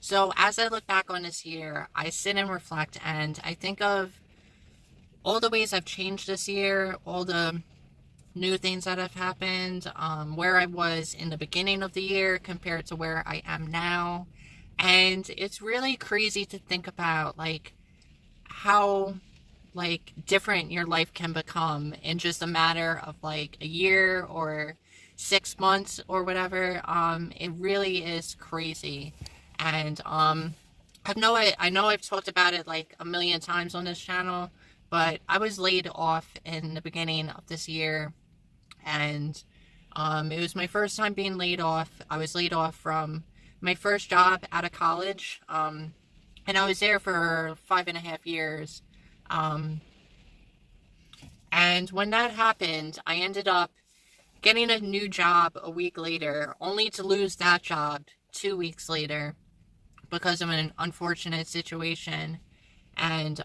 So as I look back on this year, I sit and reflect and I think of all the ways I've changed this year, all the new things that have happened, where I was in the beginning of the year compared to where I am now. And it's really crazy to think about like how different your life can become in just a matter of like a year or 6 months or whatever. It really is crazy. And I know I've talked about it like a million times on this channel, but I was laid off in the beginning of this year, and it was my first time being laid off. I was laid off from my first job out of college, and I was there for 5.5 years. Um, and when that happened, I ended up getting a new job a week later, only to lose that job 2 weeks later because of an unfortunate situation. And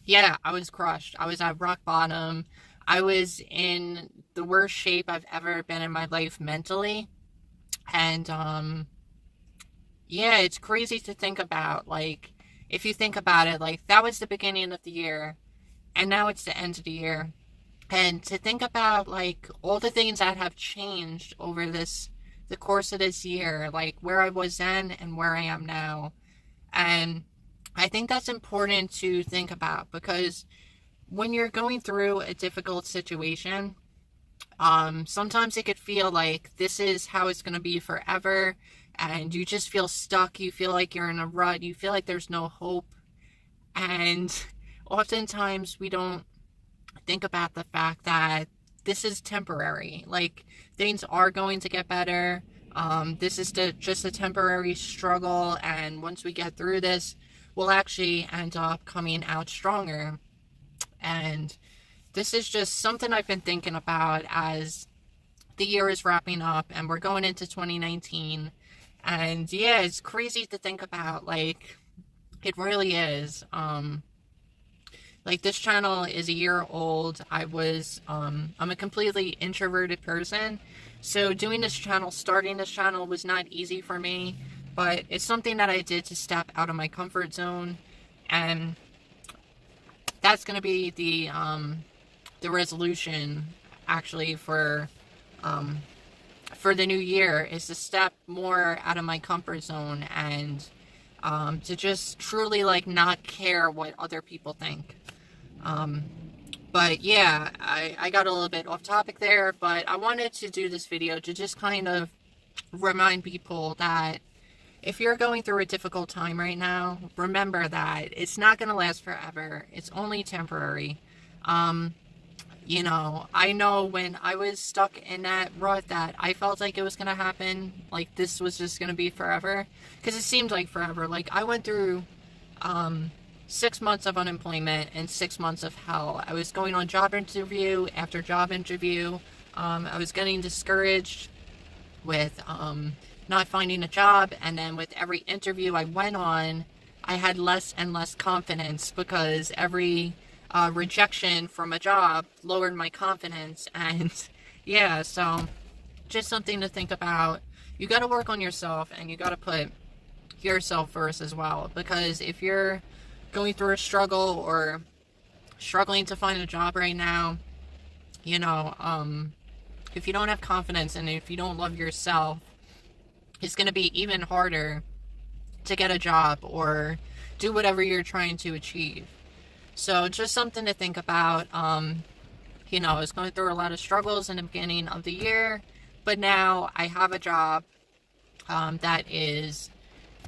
yeah, I was crushed. I was at rock bottom. I was in the worst shape I've ever been in my life mentally. And yeah, it's crazy to think about. Like, if you think about it, like, that was the beginning of the year, and now it's the end of the year. And to think about, like, all the things that have changed over the course of this year, like, where I was then and where I am now. And I think that's important to think about because when you're going through a difficult situation, sometimes it could feel like this is how it's going to be forever, and you just feel stuck. You feel like you're in a rut. You feel like there's no hope. And oftentimes we don't think about the fact that this is temporary. Like, things are going to get better. This is just a temporary struggle, and once we get through this, we'll actually end up coming out stronger. And this is just something I've been thinking about as the year is wrapping up and we're going into 2019. And yeah, it's crazy to think about. Like, it really is. Like, this channel is a year old. I'm a completely introverted person. So doing this channel, starting this channel was not easy for me, but it's something that I did to step out of my comfort zone. And that's going to be the resolution actually for the new year, is to step more out of my comfort zone and to just truly like not care what other people think. Um, but yeah, I got a little bit off topic there, but I wanted to do this video to just kind of remind people that if you're going through a difficult time right now, remember that it's not going to last forever. It's only temporary. Um, I know when I was stuck in that rut that I felt like it was going to happen, like this was just going to be forever, because it seemed like forever. Like, I went through 6 months of unemployment and 6 months of hell. I was going on job interview after job interview. I was getting discouraged with not finding a job, and then with every interview I went on, I had less and less confidence because every rejection from a job lowered my confidence. And yeah, so just something to think about. You got to work on yourself, and you got to put yourself first as well, because if you're going through a struggle or struggling to find a job right now, you know, if you don't have confidence and if you don't love yourself, it's going to be even harder to get a job or do whatever you're trying to achieve. So just something to think about. I was going through a lot of struggles in the beginning of the year, but now I have a job that is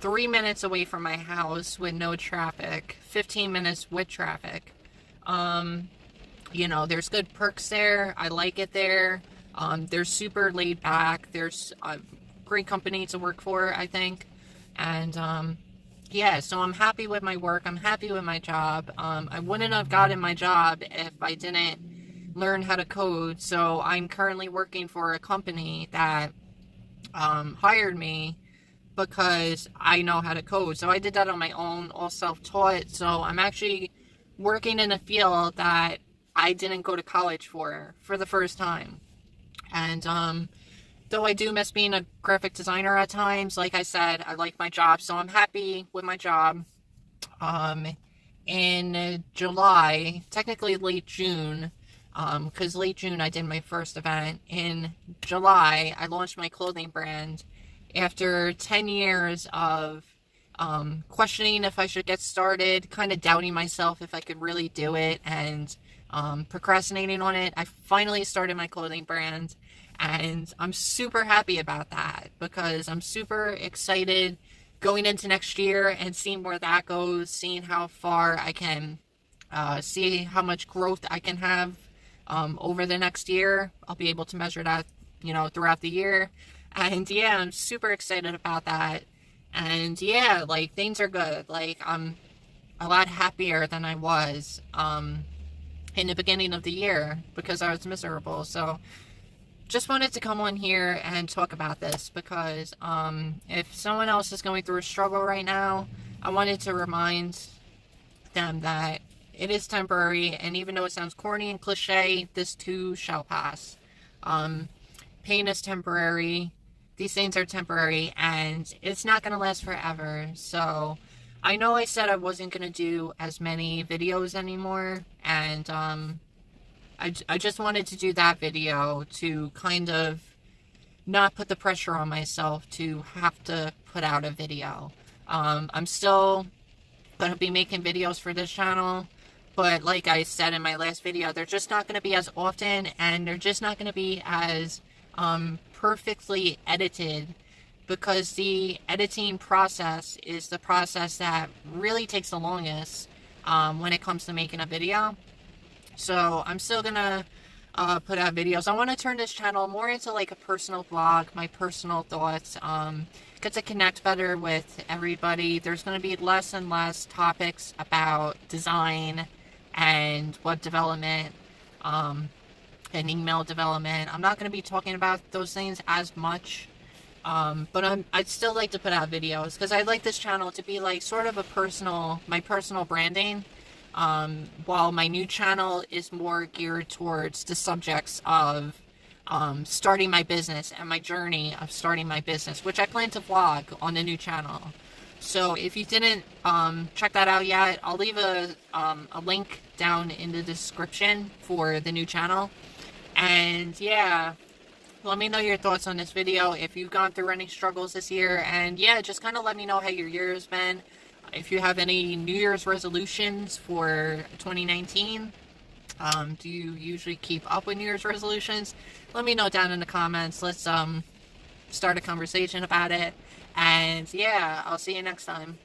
3 minutes away from my house with no traffic, 15 minutes with traffic. There's good perks there. I like it there. They're super laid back. There's a great company to work for, I think. And yeah, so I'm happy with my work. I'm happy with my job. I wouldn't have gotten my job if I didn't learn how to code. So I'm currently working for a company that hired me because I know how to code. So I did that on my own, all self-taught. So I'm actually working in a field that I didn't go to college for the first time. And though I do miss being a graphic designer at times, like I said, I like my job, so I'm happy with my job. In July, technically late June, because late June I did my first event. In July, I launched my clothing brand after 10 years of questioning if I should get started, kind of doubting myself if I could really do it, and procrastinating on it. I finally started my clothing brand, and I'm super happy about that because I'm super excited going into next year and seeing where that goes, seeing how far I can see how much growth I can have over the next year. I'll be able to measure that, throughout the year. And yeah, I'm super excited about that. And yeah, like things are good. Like I'm a lot happier than I was in the beginning of the year because I was miserable. So just wanted to come on here and talk about this because if someone else is going through a struggle right now, I wanted to remind them that it is temporary, and even though it sounds corny and cliche, this too shall pass. Pain is temporary, these things are temporary, and it's not going to last forever. So I know I said I wasn't going to do as many videos anymore, and I just wanted to do that video to kind of not put the pressure on myself to have to put out a video. I'm still going to be making videos for this channel, but like I said in my last video, they're just not going to be as often, and they're just not going to be as perfectly edited, because the editing process is the process that really takes the longest when it comes to making a video. So I'm still gonna put out videos. I want to turn this channel more into like a personal blog, my personal thoughts, get to connect better with everybody. There's going to be less and less topics about design and web development and email development. I'm not going to be talking about those things as much, but I'd still like to put out videos because I'd like this channel to be like sort of my personal branding. While my new channel is more geared towards the subjects of starting my business and my journey of starting my business, which I plan to vlog on the new channel. So if you didn't check that out yet, I'll leave a link down in the description for the new channel. And yeah, let me know your thoughts on this video, if you've gone through any struggles this year, and yeah, just kind of let me know how your year has been. If you have any New Year's resolutions for 2019, do you usually keep up with New Year's resolutions? Let me know down in the comments. Let's start a conversation about it. And yeah, I'll see you next time.